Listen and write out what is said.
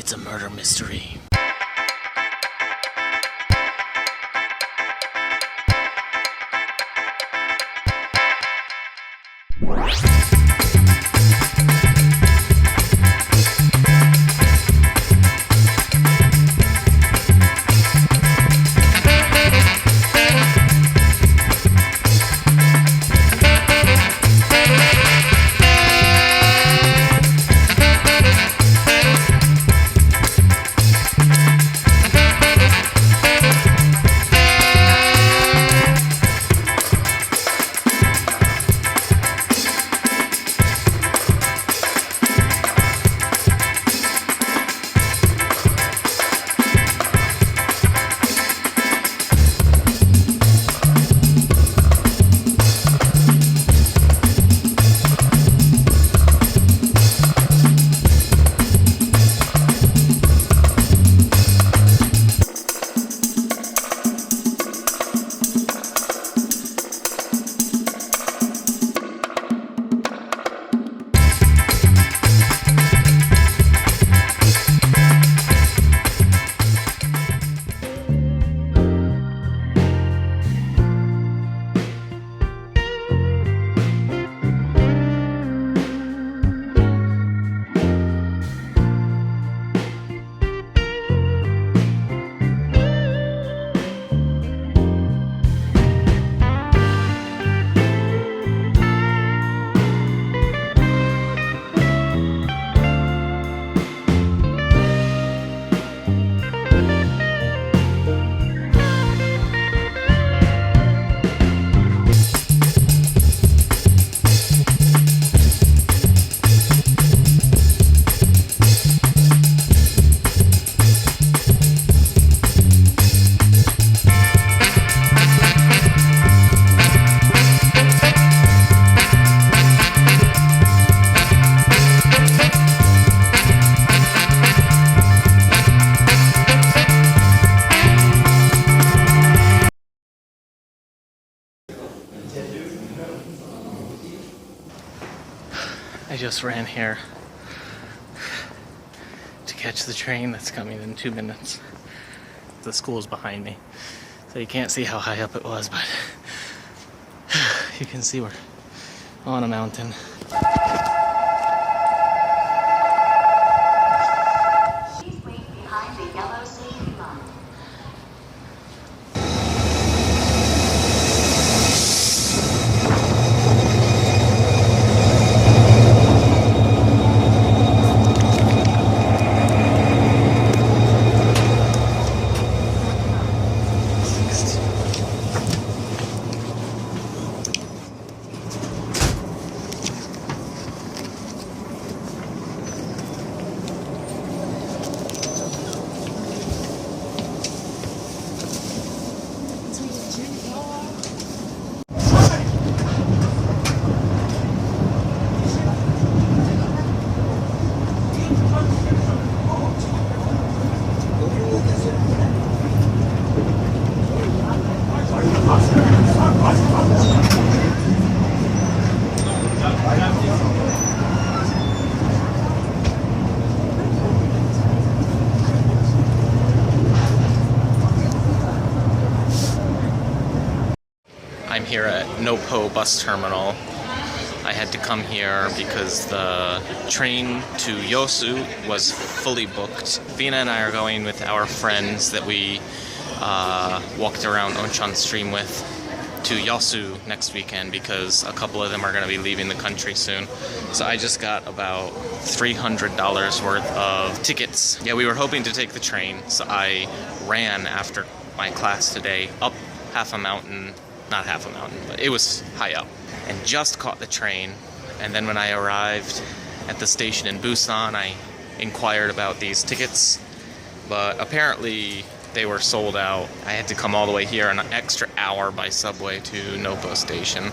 It's a murder mystery. I just ran here to catch the train that's coming in 2 minutes. The school's behind me, so you can't see how high up it was, but you can see we're on a mountain. Please wait behind the yellow safety line. I'm here at Nopo bus terminal. I had to come here because the train to Yosu was fully booked. Vina and I are going with our friends that we walked around Onshan Stream with to Yosu next weekend because a couple of them are going to be leaving the country soon. So I just got about $300 worth of tickets. Yeah, we were hoping to take the train, so I ran after my class today up half a mountain. Not half a mountain, but it was high up, and just caught the train. And then when I arrived at the station in Busan, I inquired about these tickets, but apparently they were sold out. I had to come all the way here an extra hour by subway to Nopo station.